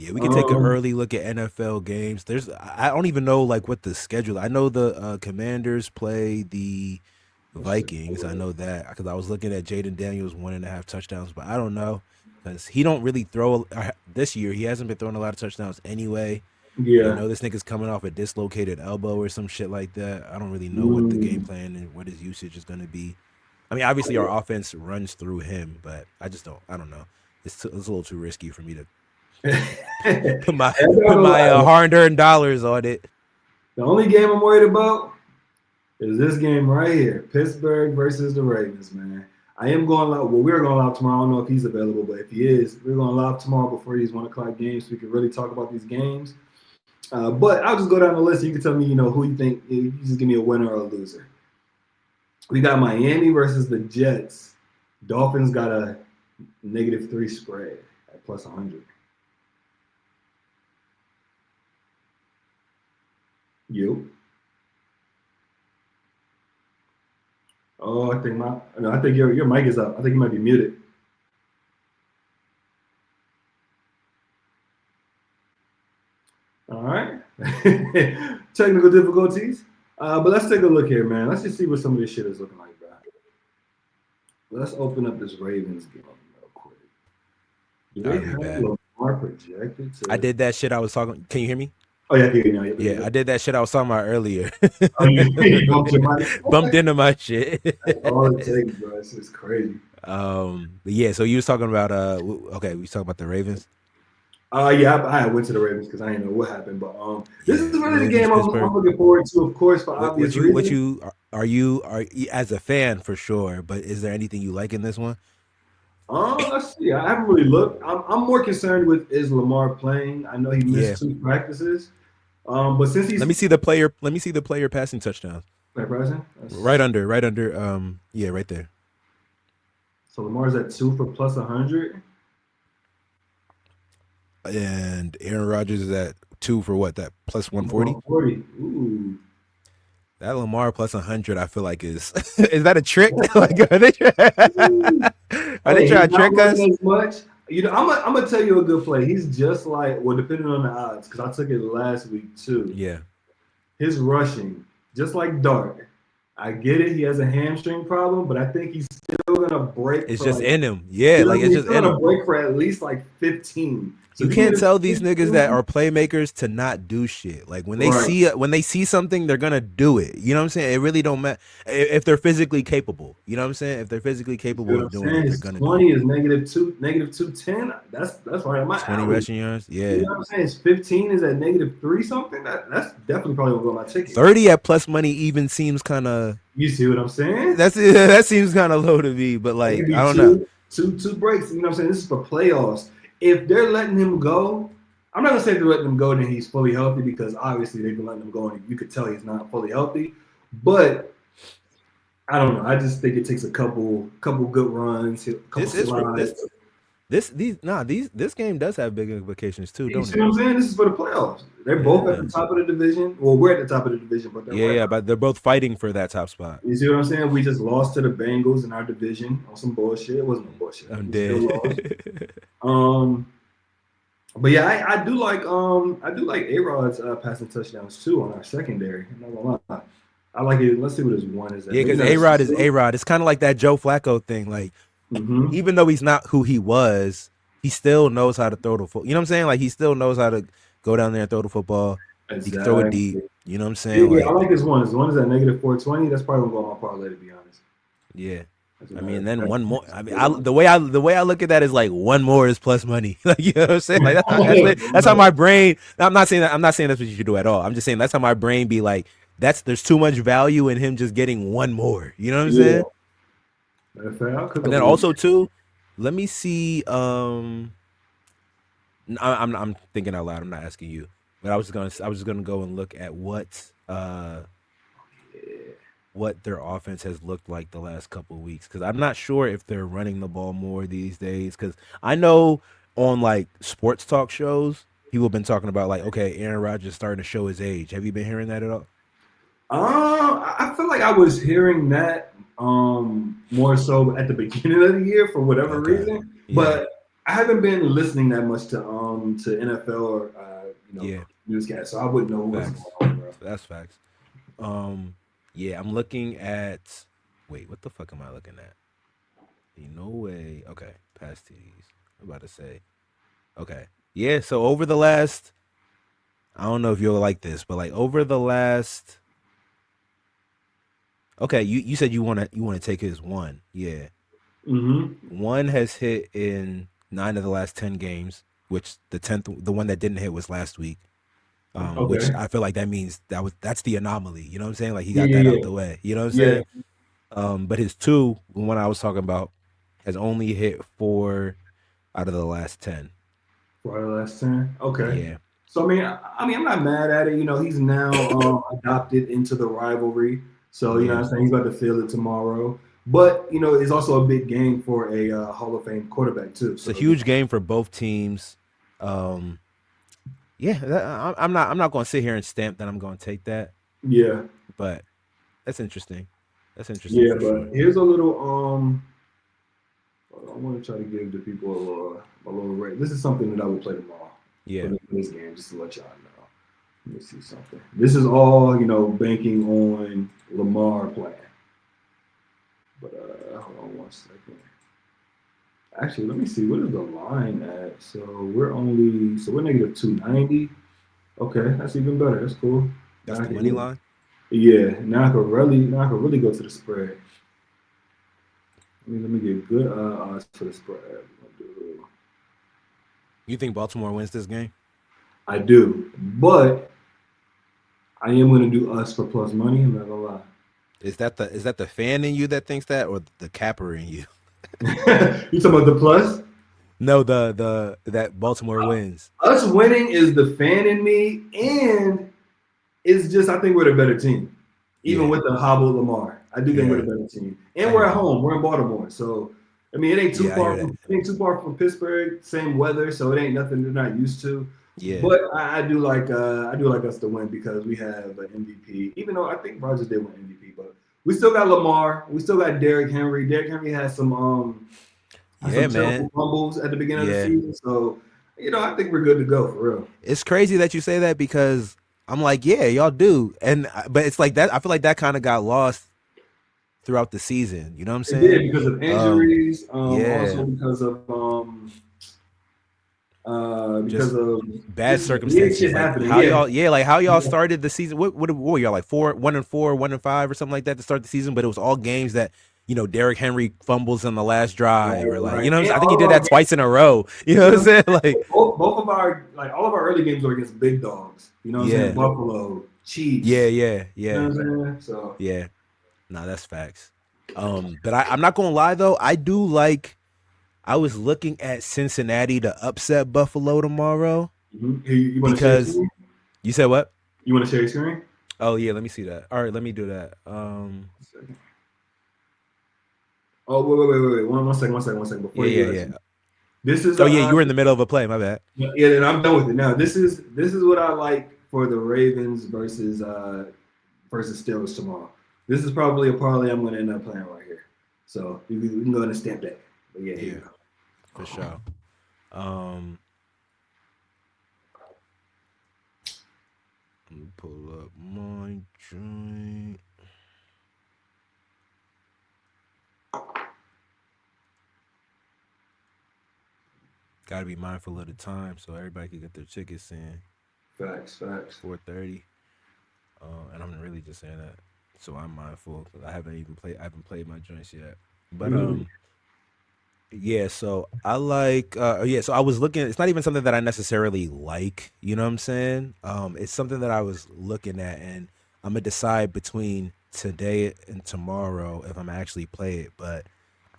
Yeah, we can take an early look at NFL games. I don't even know like what the schedule. I know the Commanders play the Let's check. Vikings. I know that because I was looking at Jaden Daniels 1.5 touchdowns, but I don't know because he don't really throw this year. He hasn't been throwing a lot of touchdowns anyway. And I Yeah. know this nigga's coming off a dislocated elbow or some shit like that. I don't really know what the game Mm. plan and what his usage is going to be. I mean, obviously our offense runs through him, but I just don't. I don't know. It's a little too risky for me to put my I'm not put gonna my lie. hard-earned dollars on it. The only game I'm worried about is this game right here, Pittsburgh versus the Ravens, man. I am going live. Well, we're going live tomorrow. I don't know if he's available, but if he is, we're going live tomorrow before these 1 o'clock games, so we can really talk about these games. But I'll just go down the list. You can tell me, who you think. You just give me a winner or a loser. We got Miami versus the Jets. Dolphins got a -3 spread at plus 100. You? Oh, I think no, I think your mic is up. I think you might be muted. All right. Technical difficulties. But let's take a look here, man. Let's just see what some of this shit is looking like, bro. Let's open up this Ravens game real quick. Do they I'll be have back. Lamar projected I to? did that shit I was talking. Can you hear me? Oh yeah, yeah, yeah, yeah, Yeah, yeah. I did that shit I was talking about earlier. Oh, you bumped your mic. Bumped Okay. into my shit. That's all it takes, bro. It's just crazy. But yeah, so you was talking about okay, we was talking about the Ravens. Yeah, I went to the Ravens because I didn't know what happened, but this is Yeah, really the Ravens, game I'm Pittsburgh. looking forward to, of course, for What obvious what you what reasons. you are you as a fan for sure, but is there anything you like in this one? Let's see. I haven't really looked. I'm more concerned with is Lamar playing. I know he Yeah. missed 2 practices. But since Let he's me see the player. Let me see the player passing touchdowns. my present, Right under. Yeah, right there. so Lamar's at 2 for plus 100. And Aaron Rodgers is at 2 for what? That plus 140. 140. Ooh. That Lamar plus 100, I feel like is that a trick? Like are they are they Hey, he's trying to not trick us? running as much. I'm gonna tell you a good play. He's just like, well, depending on the odds, because I took it last week too. Yeah, His rushing, just like Dart. I get it. He has a hamstring problem, but I think he's still gonna break it's for just like, in him. Yeah, like it's he's just still in gonna him. break for at least like 15. So You if you can't get tell these a niggas that are playmakers to not do shit. Like right, when they see something, they're gonna do it. You know what I'm saying? It really don't matter if they're physically capable. You know what I'm saying? If they're physically you see capable what of I'm doing saying? it, they're His gonna do it. 20 is -210. That's right on my 20 alley. rushing yards. You Yeah. know what I'm saying? His 15 is at -3 something. That's definitely probably gonna go on my ticket. 30 at plus money even seems kind of You see what I'm saying? that seems kind of low to me, but It could like I be don't know. two breaks. You know what I'm saying? This is for playoffs. If they're letting him go, I'm not gonna say they're letting him go, then he's fully healthy because obviously they've been letting him go and you could tell he's not fully healthy. But I don't know. I just think it takes a couple good runs, a couple This is for slides. this game does have big implications too, You don't see it? what I'm saying? This is for the playoffs. They're both at Yeah. the top of the division. Well, we're at the top of the division, but they're Yeah, right. yeah, but they're both fighting for that top spot. You see what I'm saying? We just lost to the Bengals in our division on some bullshit. It wasn't no bullshit. I'm We still lost. dead. Um, but yeah, I do like A Rod's passing touchdowns too on our secondary. I'm not gonna lie. I like it. Let's see what his one is at. Yeah, Maybe because not A his Rod is A two. Rod. It's kind of like that Joe Flacco thing. Like, Mm-hmm. even though he's not who he was, he still knows how to throw the football. You know what I'm saying? Like, he still knows how to go down there and throw the football. He can throw it deep. Exactly. You know what I'm Yeah, saying? yeah, I Like, like his one. His one is at -420. That's probably gonna go on my parlay to be honest. yeah. As a I matter mean, of then fact. one more. I mean, the way I look at that is like one more is plus money. Like, you know what I'm saying? Like that's how my brain. I'm not saying that. I'm not saying that's what you should do at all. I'm just saying that's how my brain be like. There's too much value in him just getting one more. You know what I'm Yeah. saying? Matter of fact, I'll cook And up then a little. also too, let me see. I'm thinking out loud. I'm not asking you, but I was just gonna go and look at what their offense has looked like the last couple of weeks because I'm not sure if they're running the ball more these days. Because I know on like sports talk shows, people have been talking about like, okay, Aaron Rodgers is starting to show his age. Have you been hearing that at all? I feel like I was hearing that more so at the beginning of the year for whatever Okay, reason. yeah, But I haven't been listening that much to NFL or Yeah, newscasts, so I wouldn't know what's going facts. on, bro. That's facts. Um, yeah, I'm looking at. Wait, what the fuck am I looking at? No way. Okay, past TDs. I'm about to say. Okay, yeah. So over the last, I don't know if you'll like this, but like over the last. Okay, you said you wanna take his one. Yeah, Mm-hmm. one has hit in 9 of the last 10 games, which the one that didn't hit was last week. Which Okay. I feel like that means that's the anomaly. You know what I'm saying? Like he Yeah, got that yeah, out the way. You know what I'm yeah. saying? But his two, the one I was talking about, has only hit 4 out of the last 10. For the last 10. Okay. Yeah, So I mean, I'm not mad at it. He's now adopted into the rivalry. So yeah. I'm saying he's about to feel it tomorrow. But it's also a big game for a Hall of Fame quarterback too. It's a So huge game for both teams. Um, yeah, I'm not going to sit here and stamp that I'm going to take that, yeah, but that's interesting. That's interesting yeah. for But sure. here's a little I want to try to give the people a little rate. This is something that I will play tomorrow for Yeah, this game, just to let y'all know. Let me see something. This is all banking on Lamar playing. But hold on one second. Actually, let me see. What is the line at? So we're negative 290. Okay, that's even better. That's cool. that's Now I the can, money line. yeah, now I can really go to the spread. Let me get good odds for the spread. You think Baltimore wins this game? I do, but I am going to do us for plus money. I'm not gonna lie. Is that the fan in you that thinks that, or the capper in you? You talking about the plus? No, the that Baltimore wins. Us winning is the fan in me, and it's just I think we're the better team, even Yeah, with the hobble Lamar. I do think we're yeah. the better team, I and we're hear at that. home. We're in Baltimore, so I mean it ain't too Yeah, I hear far that. from Pittsburgh. Same weather, so it ain't nothing they're not used to. Yeah, But I do like us to win because we have an MVP. Even though I think Rogers did win MVP, but we still got Lamar. We still got Derrick Henry. Derrick Henry has yeah, some terrible man. fumbles at the beginning of the Yeah, season. So I think we're good to go for real. it's crazy that you say that because I'm like, yeah, y'all do, but it's like that. I feel like that kind of got lost throughout the season. You know what I'm It did saying? because of Um, injuries, also yeah, because just of bad just weird circumstances. shit Like happening. how Yeah, y'all, yeah, like how y'all yeah, started the season. What were y'all like 1-4, 1-5, or something like that to start the season? But it was all games that Derrick Henry fumbles on the last drive, right, or like right. And I think he all of did our that games, twice in a row. You know what I'm saying? Like, both of our all of our early games were against big dogs. You know what I'm saying? yeah, Buffalo, yeah, Chiefs. yeah, You know yeah, what I'm saying? So yeah. Nah, that's facts. But I'm not gonna lie though. I do like. I was looking at Cincinnati to upset Buffalo tomorrow you want to share your because screen? you said what? You want to share your screen? Oh yeah, let me see that. All right, let me do that. Oh wait. One second. Before Yeah, you yeah, do that, yeah. this is Oh yeah, you were in the middle of a play. My bad. yeah, and I'm done with it now. This is what I like for the Ravens versus Steelers tomorrow. This is probably a parlay I'm going to end up playing right here. So we can go ahead and stamp that. But yeah, here you Yeah, go. for sure. Um, let me pull up my joint. Got to be mindful of the time so everybody can get their tickets in Facts. 4:30. And I'm really just saying that so I'm mindful because I haven't played my joints yet. But Mm-hmm. yeah, so I like yeah, so I was looking, it's not even something that I necessarily like, you know what I'm saying? It's something that I was looking at, and I'm gonna decide between today and tomorrow if I'm actually play it. But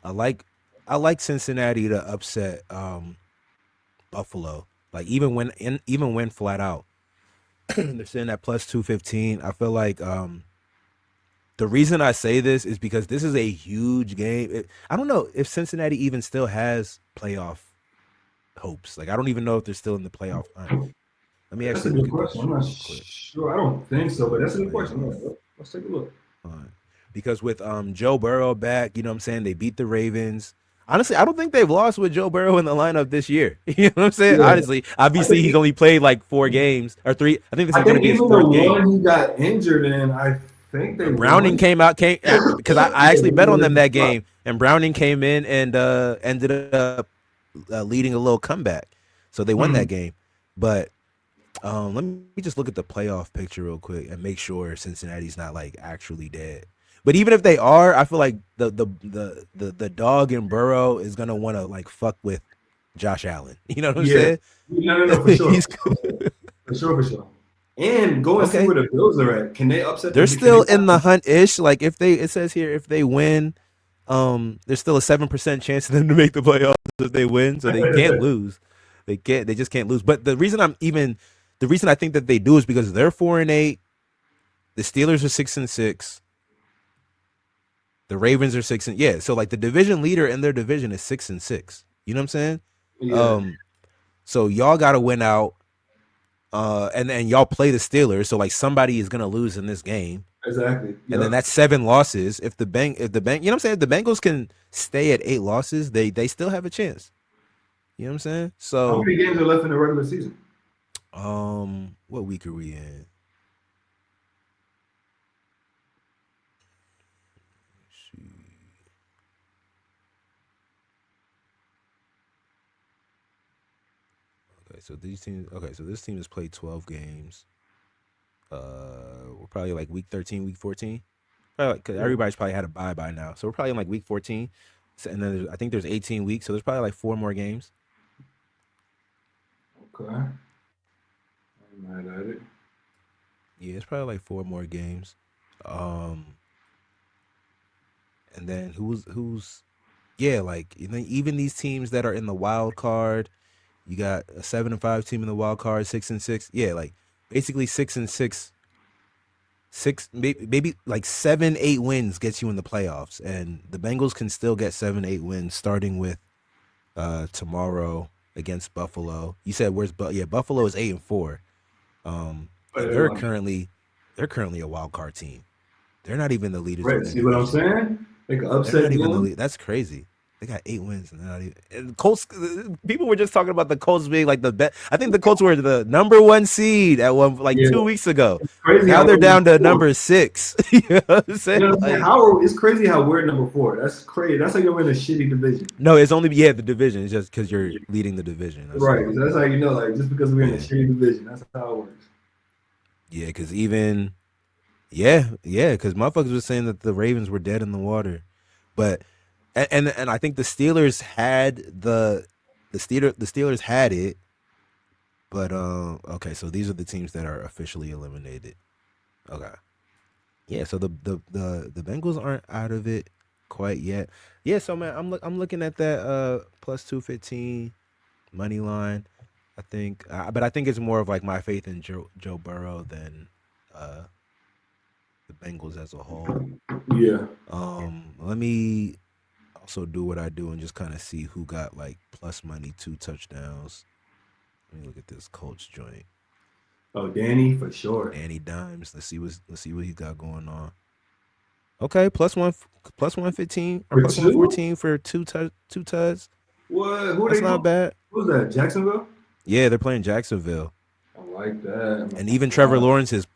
I like I like Cincinnati to upset Buffalo. Like even when flat out. They're sitting at plus 215. I feel like the reason I say this is because this is a huge game. I don't know if Cincinnati even still has playoff hopes. Like I don't even know if they're still in the playoff hunt. Let me That's a actually look good at question. this I'm not real quick. sure. I don't think so, but that's a good question. Playoff Yeah, let's take a look. hunt. Because with Joe Burrow back, you know what I'm saying? They beat the Ravens. Honestly, I don't think they've lost with Joe Burrow in the lineup this year. You know what I'm saying? Yeah, Honestly, I obviously he's think only played like 4 games or 3. I think this I is going to think be his even the fourth game. one he got injured in, I think they Browning won. came out came because I Yeah, actually bet on them whatever. that game, and Browning came in and ended up leading a little comeback, so they won that Hmm. game. But let me just look at the playoff picture real quick and make sure Cincinnati's not like actually dead. But even if they are, I feel like the dog in Burrow is gonna want to like fuck with Josh Allen. You know what I'm Yeah. saying? No, for sure. He's For sure. And go and see okay. where the Bills are at. Can they upset They're them? Can still they in the hunt ish. Like if they, it says here, if they win, there's still a 7% chance of them to make the playoffs if they win. So they can't lose. They can't. They just can't lose. But the reason I think that they do is because they're 4-8. The Steelers are 6-6. The Ravens are 6 and yeah. So like the division leader in their division is 6-6. You know what I'm saying? Yeah, Um, so y'all got to win out. And y'all play the Steelers, so like somebody is gonna lose in this game, exactly. and then Yep. that's 7 losses. If the bank, you know what I'm saying, if the Bengals can stay at 8 losses, they still have a chance. You know what I'm saying? How So, many games are left in the regular season? what week are we in? Let's see. Okay, so these teams. Okay, so this team has played 12 games. We're probably like week 13, week 14. Probably because Yeah. everybody's probably had a bye by now, so we're probably in like week 14. So, and then I think there's 18 weeks, so there's probably like 4 more games. Okay. I'm mad at it. Yeah, it's probably like 4 more games. Um, and then who's yeah, like and then even these teams that are in the wild card, you got a 7-5 team in the wild card, 6-6. Yeah, like basically 6-6, maybe like 7-8 wins gets you in the playoffs, and the Bengals can still get 7-8 wins starting with tomorrow against Buffalo. You said where's yeah, Buffalo is 8-4. But And they're currently a wild card team. They're not even the leaders of Right, their see what I'm division. saying? They can They're upset not even the them. lead. That's crazy. They got 8 wins and they're not even. And Colts. People were just talking about the Colts being like the best. I think the Colts were the number 1 seed at one like Yeah, 2 weeks ago. it's crazy Now how they're we're down number to four. number 6. You know what I'm You saying? know what I'm saying? Like, It's crazy how we're number four. That's crazy. That's how you're in a shitty division. no, it's only the division. It's just because you're leading the division. That's Right. all. So that's how you know, like, just because we're in a Yeah, shitty division, that's how it works. yeah. Because even yeah. Because motherfuckers was saying that the Ravens were dead in the water, but and I think the Steelers had the Steelers had it. But okay, so these are the teams that are officially eliminated. Okay, yeah, so the Bengals aren't out of it quite yet. Yeah, so man, I'm looking at that plus 215 money line. I think, but I think it's more of like my faith in Joe Burrow than uh the Bengals as a whole. Yeah. Let me also do what I do and just kind of see who got like plus money 2 touchdowns. Let me look at this Colts joint. Oh, Danny, for sure. Danny Dimes. Let's see what he got going on. Okay, plus 115 or For plus one two? fourteen for two tuds. What? Who are That's they not going? bad. Who's that? Jacksonville? Yeah, they're playing Jacksonville, I like that. I'm and not even gonna Trevor lie. Lawrence is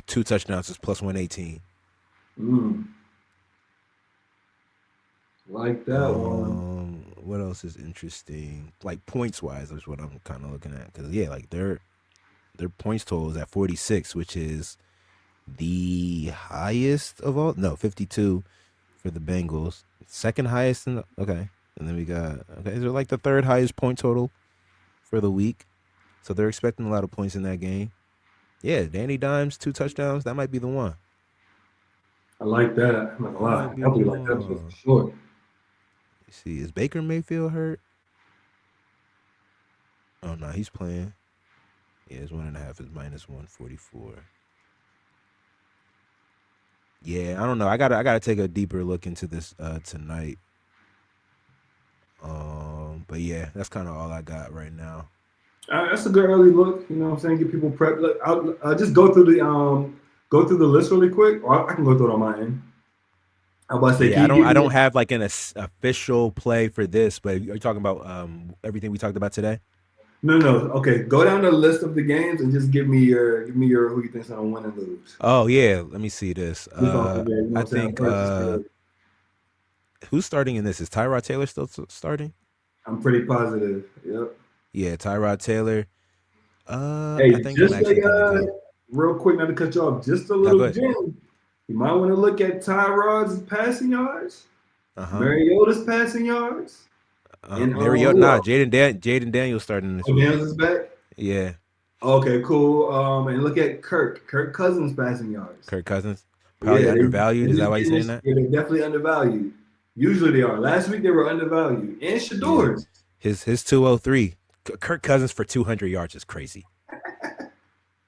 2 touchdowns is plus 118. Mm, like that one. What else is interesting? Like points wise, is what I'm kind of looking at because yeah, like their points total is at 46, which is the highest of all. No, 52 for the Bengals. Second highest in the, okay. And then we got okay, they're like the third highest point total for the week. So they're expecting a lot of points in that game. Yeah, Danny Dimes, 2 touchdowns. That might be the one. I like that. I'm not gonna That lie. might be I'll the be like that for one. sure. Let's see, is Baker Mayfield hurt? Oh no, he's playing. Yeah, his 1.5 is minus 144. Yeah, I don't know. I gotta take a deeper look into this tonight. But yeah, that's kind of all I got right now. That's a good early look. You know what I'm saying? Get people prepped. Look, I'll just go through the list really quick, or I can go through it on my end. I about to say, Yeah, can you give I me? don't have like an official play for this, but are you talking about everything we talked about today? No, no. Okay, go down the list of the games and just give me your who you think's gonna win and lose. Oh yeah, let me see this. Just off the game, you know what I I'm saying? think First is good. who's starting in this? Is Tyrod Taylor still starting? I'm pretty positive. Yep. Yeah, Tyrod Taylor. I Hey, think I'm just actually a gonna go. real quick, not to cut you off, just a Now little go ahead. gem. You might want to look at Tyrod's passing yards, Uh huh. Mariota's passing yards, and Mariota. who Nah, else? Jaden Daniels starting this Oh, week. Daniels is back. Yeah, Okay, cool. And look at Kirk Cousins passing yards. Kirk Cousins. Probably Yeah, undervalued. they Is that just why you're getting saying this. that? Yeah, they're definitely undervalued. Usually they are. Last week they were undervalued. And Yeah. Shador's. His 203. Kirk Cousins for 200 yards is crazy.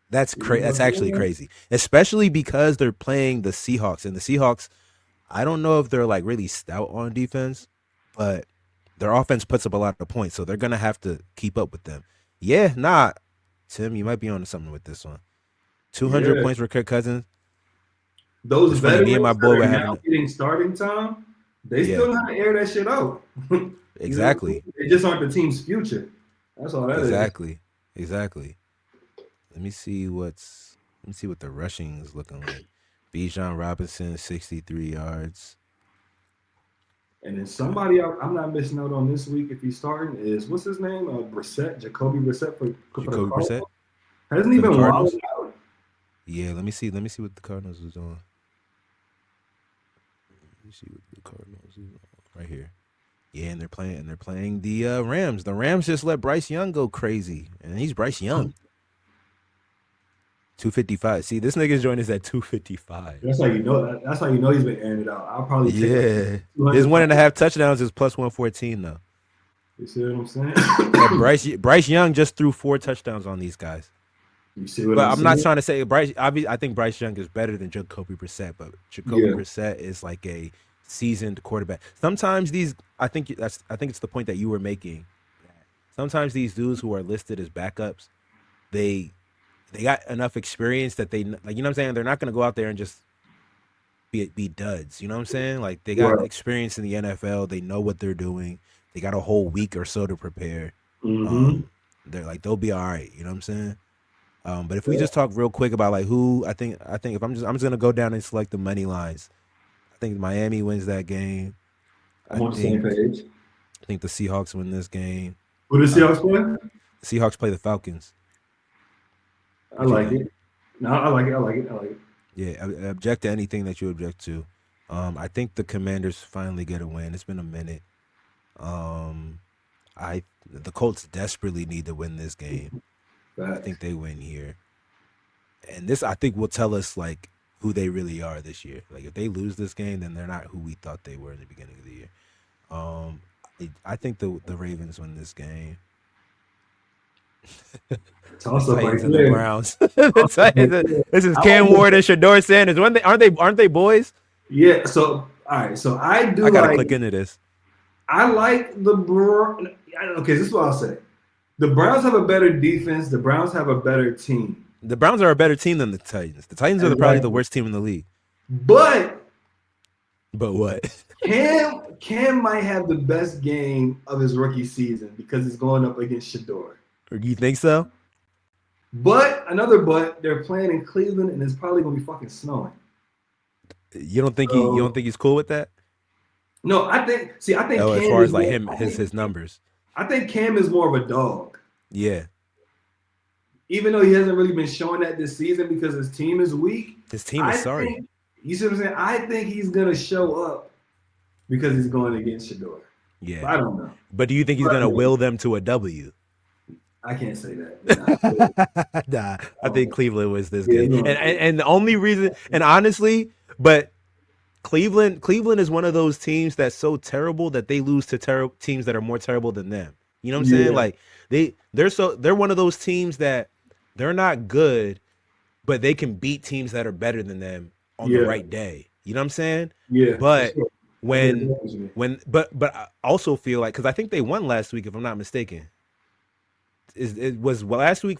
That's You know That's what I'm actually saying? crazy, especially because they're playing the Seahawks, and the Seahawks. I don't know if they're like really stout on defense, but their offense puts up a lot of points, so they're gonna have to keep up with them. Yeah, nah, Tim, you might be on something with this one. 200 Yeah. points for Kirk Cousins. Those It's funny. Me and my veterans boy that were are now having. getting starting time, they Yeah, still know how to air that shit out. You know, exactly, they just aren't the team's future. That's all that is. exactly, exactly. Let me see what's. Let me see what the rushing is looking like. Bijan Robinson, 63 yards. And then somebody I'm not missing out on this week if he's starting is what's his name? Brissett, Jacoby Brissett for the Jacoby Brissett Cardinals. Hasn't he for the been wilding Cardinals. out? Yeah, let me see. Let me see what the Cardinals is doing. Let me see what the Cardinals is on right here. Yeah, and they're playing the Rams. The Rams just let Bryce Young go crazy, and he's Bryce Young. 255. See, this nigga's joined us at 255. That's how you know that. That's how you know he's been airing it out. I'll probably take like Yeah, his 200 one pounds. and a half touchdowns is plus 114 though. You see what I'm Yeah, saying? Bryce Young just threw 4 touchdowns on these guys. You see what But I'm I'm not saying? trying to say Bryce. I think Bryce Young is better than Jacoby Brissett, but Jacoby Yeah. Brissett is like a seasoned quarterback. Sometimes I think it's the point that you were making. Sometimes these dudes who are listed as backups, they they got enough experience that they like. You know what I'm saying? They're not going to go out there and just be duds. You know what I'm saying? Like they got Right. experience in the NFL. They know what they're doing. They got a whole week or so to prepare. Mm-hmm. Um, they're like they'll be all right. You know what I'm saying? But if we just talk real quick about like who I think if I'm just gonna go down and select the money lines. I think Miami wins that game. I I'm on the same page. think the Seahawks win this game. Who the Uh, Seahawks play? the Seahawks play the Falcons. I What you like got? it. No, I like it. I like it. I like it. Yeah, object to anything that you object to. I think the Commanders finally get a win. It's been a minute. Um, the Colts desperately need to win this game. I Facts. think they win here, and this I think will tell us like who they really are this year. Like if they lose this game, then they're not who we thought they were in the beginning of the year. Um, I think the Ravens win this game. The Toss up right Titans and the there. Browns. Toss up right there. This is I Cam like Ward and Shador Sanders. When they aren't they boys? Yeah. So all right. So I I do gotta like. click into this. I like the Browns. Okay, this is what I'll say. The Browns have a better defense. The Browns have a better team. The Browns are a better team than the Titans. The Titans are probably the Exactly. worst team in the league. But But what? Cam might have the best game of his rookie season because he's going up against Shador. You think so? But they're playing in Cleveland and it's probably gonna be fucking snowing. You don't think So he's cool with that? no, I think Oh, as Cam far is as like more him, his numbers. I think Cam is more of a dog. Yeah, Even though he hasn't really been showing that this season because his team is weak. his team is I sorry. think you see what I'm saying? I think he's gonna show up because he's going against Shador. Yeah, I don't know. but do you think he's gonna will them to a W? I can't say that. Nah, I think Oh, Cleveland was this yeah, game, you know, and the only reason, and honestly, but Cleveland is one of those teams that's so terrible that they lose to teams that are more terrible than them. You know what I'm saying? yeah, Like they're one of those teams that they're not good, but they can beat teams that are better than them on the yeah, right day. You know what I'm saying? yeah, for But sure. I think when it happens to me. but I also feel like because I think they won last week if I'm not mistaken. It was last week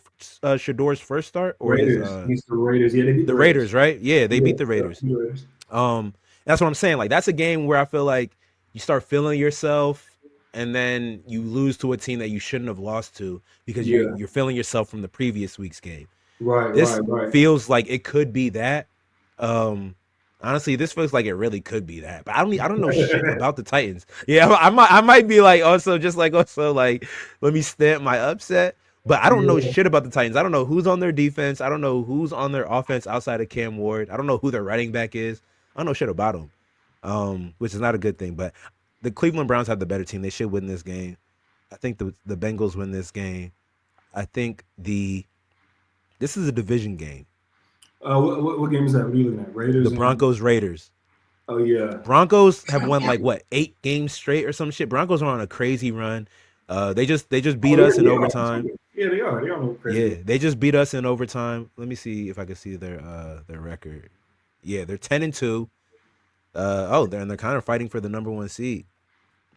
Shador's first start or is Raiders. He's the Raiders. Yeah, they beat the the Raiders. Raiders, right? Yeah, they Yeah, beat the yeah, Raiders. the Raiders. Um, That's what I'm saying. Like that's a game where I feel like you start feeling yourself, and then you lose to a team that you shouldn't have lost to because Yeah. you're feeling yourself from the previous week's game. Right. This Right. Right. feels like it could be that. Um, Honestly, this feels like it really could be that. But I don't know shit about the Titans. Yeah, I might be like also like let me stamp my upset. But I don't know Yeah. shit about the Titans. I don't know who's on their defense. I don't know who's on their offense outside of Cam Ward. I don't know who their running back is. I don't know shit about them, which is not a good thing. But the Cleveland Browns have the better team. They should win this game. I think the Bengals win this game. I think this is a division game. What game is that? What are you looking at? Raiders The and Broncos Raiders. oh yeah. Broncos have won like what 8 games straight or some shit. Broncos are on a crazy run. They just beat us in They are. overtime. Yeah, they are. They are no Yeah, crazy. they just beat us in overtime. Let me see if I can see their record. Yeah, they're 10-2. They're kind of fighting for the number 1 seed.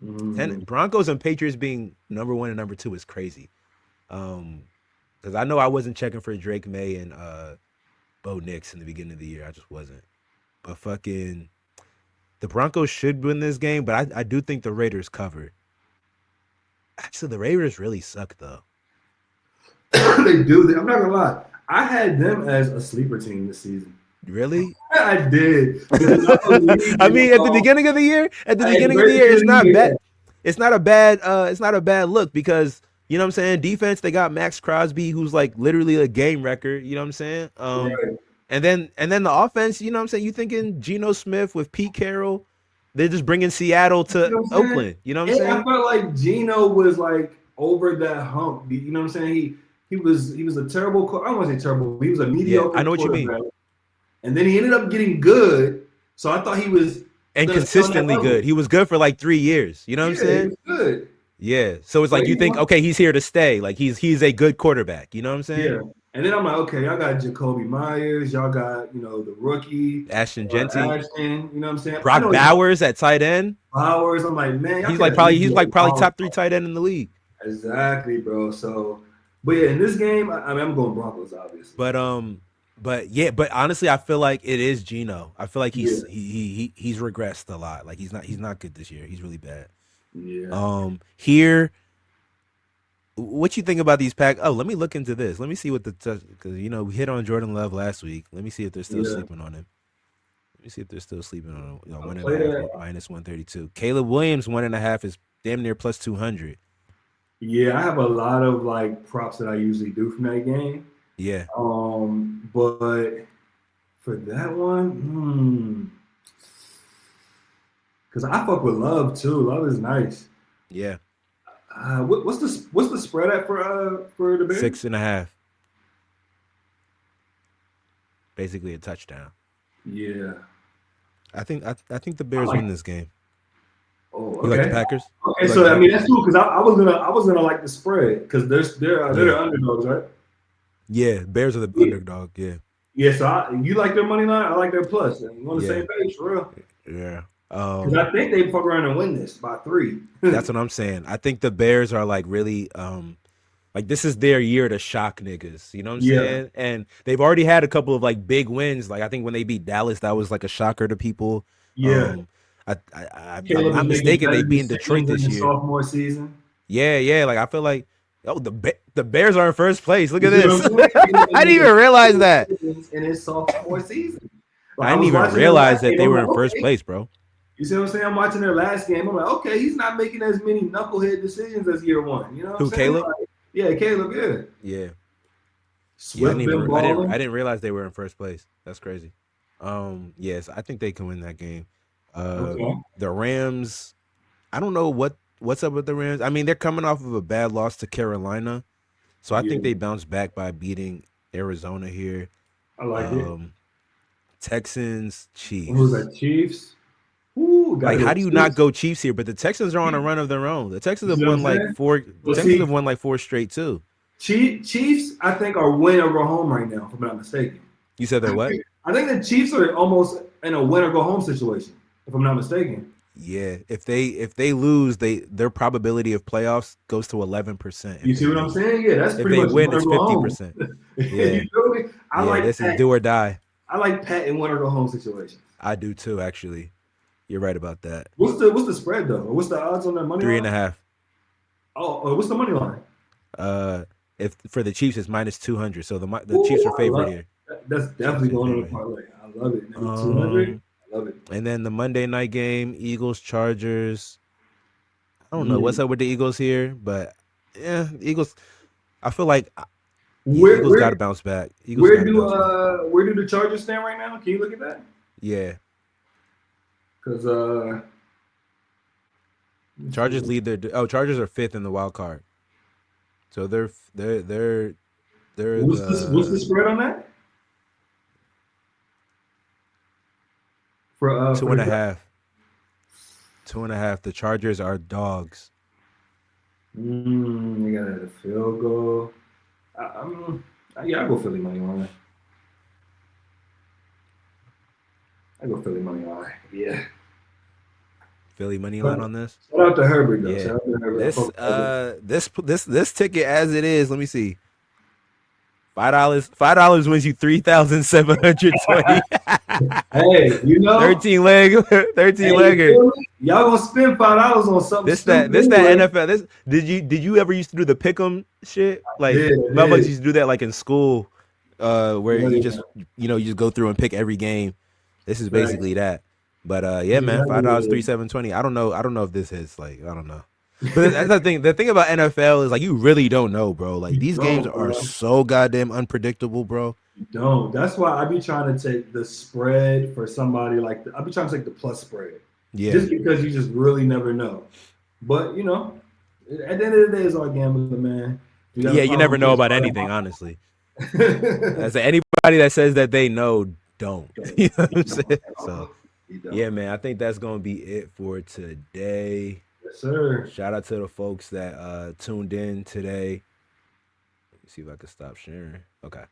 Mm. Broncos and Patriots being number 1 and number 2 is crazy. Because I know I wasn't checking for Drake May and Bo Nix in the beginning of the year. I just wasn't. But fucking the Broncos should win this game, but I do think the Raiders cover. Actually, the Raiders really suck though. They do. I'm not gonna lie. I had them as a sleeper team this season. Really? I did. I mean, at the beginning of the year, it's not bad. It's not a bad look because you know what I'm saying. Defense, they got Max Crosby, who's like literally a game record. You know what I'm saying? Right. And then the offense, you know what I'm saying. You thinking Geno Smith with Pete Carroll? They're just bringing Seattle to Oakland. You know what I'm saying? I felt like Geno was like over that hump. You know what I'm saying? He was a terrible. I don't want to say terrible. He was a mediocre. Yeah, I know what you mean. And then he ended up getting good. So I thought he was and consistently good. He was good for like 3 years. You know what I'm saying? He was good. Yeah. So it's like you think, okay, he's here to stay. Like he's a good quarterback. You know what I'm saying? Yeah. And then I'm like, okay, y'all got Jacoby Myers, y'all got, the rookie. Ashton Jeanty. You know what I'm saying? Brock Bowers at tight end. Bowers, I'm like, man. He's probably top 3 tight end in the league. Exactly, bro. So, but yeah, in this game, I'm going Broncos, obviously. But honestly, I feel like it is Geno. I feel like he's regressed a lot. Like he's not good this year. He's really bad. Yeah. Here, what you think about these Pack? Oh, let me look into this. Let me see what because we hit on Jordan Love last week. Let me see if they're still sleeping on him. Let me see if they're still sleeping on him. 1.5 minus 132. Caleb Williams 1.5 is damn near plus 200. Yeah, I have a lot of like props that I usually do from that game. Yeah. But for that one, because I fuck with Love too. Love is nice. Yeah. What's the spread at for the Bears? 6.5. Basically a touchdown. Yeah. I think the Bears win this game. Oh, okay. You like the Packers? Okay, so I mean that's cool because I was gonna like the spread because they're the underdogs, right? Yeah, Bears are the underdog. Yeah. Yeah, so you like their money line, I like their plus. And we're on the same page for real. Yeah. Because I think they fuck around and win this by 3. That's what I'm saying. I think the Bears are like really like this is their year to shock niggas. You know what I'm saying? And they've already had a couple of like big wins. Like I think when they beat Dallas, that was like a shocker to people. Yeah. I'm not mistaken. They beat Detroit this year. Sophomore season. Yeah. Like I feel like the Bears are in first place. Look at this. I didn't even realize that. In his sophomore season. I didn't even realize that they were in first place, bro. You see what I'm saying? I'm watching their last game. I'm like, okay, he's not making as many knucklehead decisions as year one. You know what I'm saying? Caleb? Like, yeah, Caleb, yeah. Yeah. Swift I didn't realize they were in first place. That's crazy. Yes, I think they can win that game. The Rams, I don't know what's up with the Rams. I mean, they're coming off of a bad loss to Carolina. So I think they bounce back by beating Arizona here. I like it. Texans, Chiefs. Who's that? Chiefs? Ooh, like, how do you not go Chiefs here? But the Texans are on a run of their own. The Texans have won like 4. The Texans have won like 4 straight too. Chiefs, I think, are win or go home right now, if I'm not mistaken. You said they're what? I think the Chiefs are almost in a win or go home situation, if I'm not mistaken. Yeah, if they lose, their probability of playoffs goes to 11%. You see what I'm saying? Yeah, that's pretty much. If they win, it's 50%. Yeah, you feel me? I like this is do or die. I like Pat in win or go home situations. I do too, actually. You're right about that. What's the spread though? What's the odds on that money line? 3.5. What's the money line? If for the Chiefs it's -200, so the Chiefs are Ooh, favored here. that's Chiefs definitely are going to the favored here. parlay. I love it. Maybe 200. I love it. And then the Monday night game, Eagles Chargers. I don't know what's Mm. up with the Eagles here, but yeah, Eagles. I feel like Where Eagles got to where bounce back. Eagles got to bounce back. where do the Chargers stand right now? Can you look at that? Yeah, Because Chargers lead their. Oh, Chargers are 5th in the wild card, so they're what's the the spread on that? two For and the a half. 2.5. The Chargers are dogs. you got a field goal. Yeah, I go Philly money line. I go Philly money line. Yeah. Philly money line on this. Shout out to Herbert though. Yeah. Shout out to Herbert. This ticket as it is. Let me see. $5 wins you 3,720. Hey, 13 legger. Y'all gonna spend $5 on something? This that NFL. This did you ever used to do the pick'em shit? Like motherfuckers used to do that like in school, where you just you just go through and pick every game. This is basically that. But yeah, man, $5, 3,720. I don't know if this is like I don't know. But that's the thing. The thing about NFL is like you really don't know, bro. Like these games are so goddamn unpredictable, bro. You don't. That's why I be trying to take the spread for somebody like I be trying to take the plus spread. Yeah. Just because you just really never know. But at the end of the day, it's all gambling, man. You never know about anything, honestly. As anybody that says that they know, don't. You know what I'm saying? So yeah, man, I think that's gonna be it for today. Yes, sir. Shout out to the folks that tuned in today. Let me see if I can stop sharing. Okay.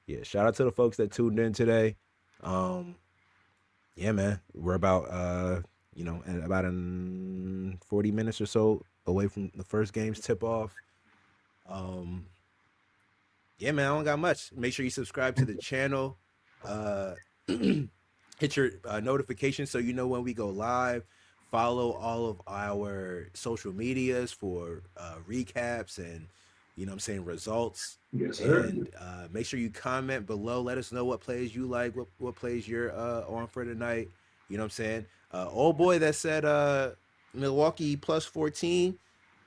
Yeah, shout out to the folks that tuned in today. Yeah, man. We're about about 40 minutes or so away from the first game's tip off. Yeah, man, I don't got much. Make sure you subscribe to the channel. Hit your notifications so you know when we go live. Follow all of our social medias for recaps and results. Yes, sir. And make sure you comment below. Let us know what plays you like, what plays you're on for tonight. You know what I'm saying? Old boy that said Milwaukee plus 14.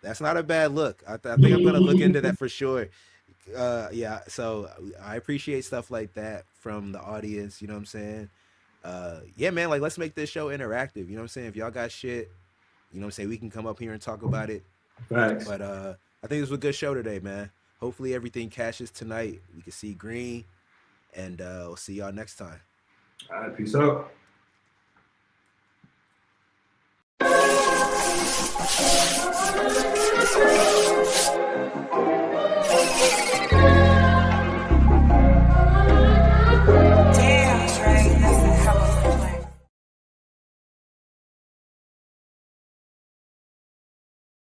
That's not a bad look. I think I'm gonna look into that for sure. Yeah, so I appreciate stuff like that from the audience. You know what I'm saying? Yeah, man, like let's make this show interactive. You know what I'm saying? If y'all got shit, you know what I'm saying, we can come up here and talk about it. Facts. But I think this was a good show today, man. Hopefully everything cashes tonight. We can see green, and we'll see y'all next time. All right, peace out.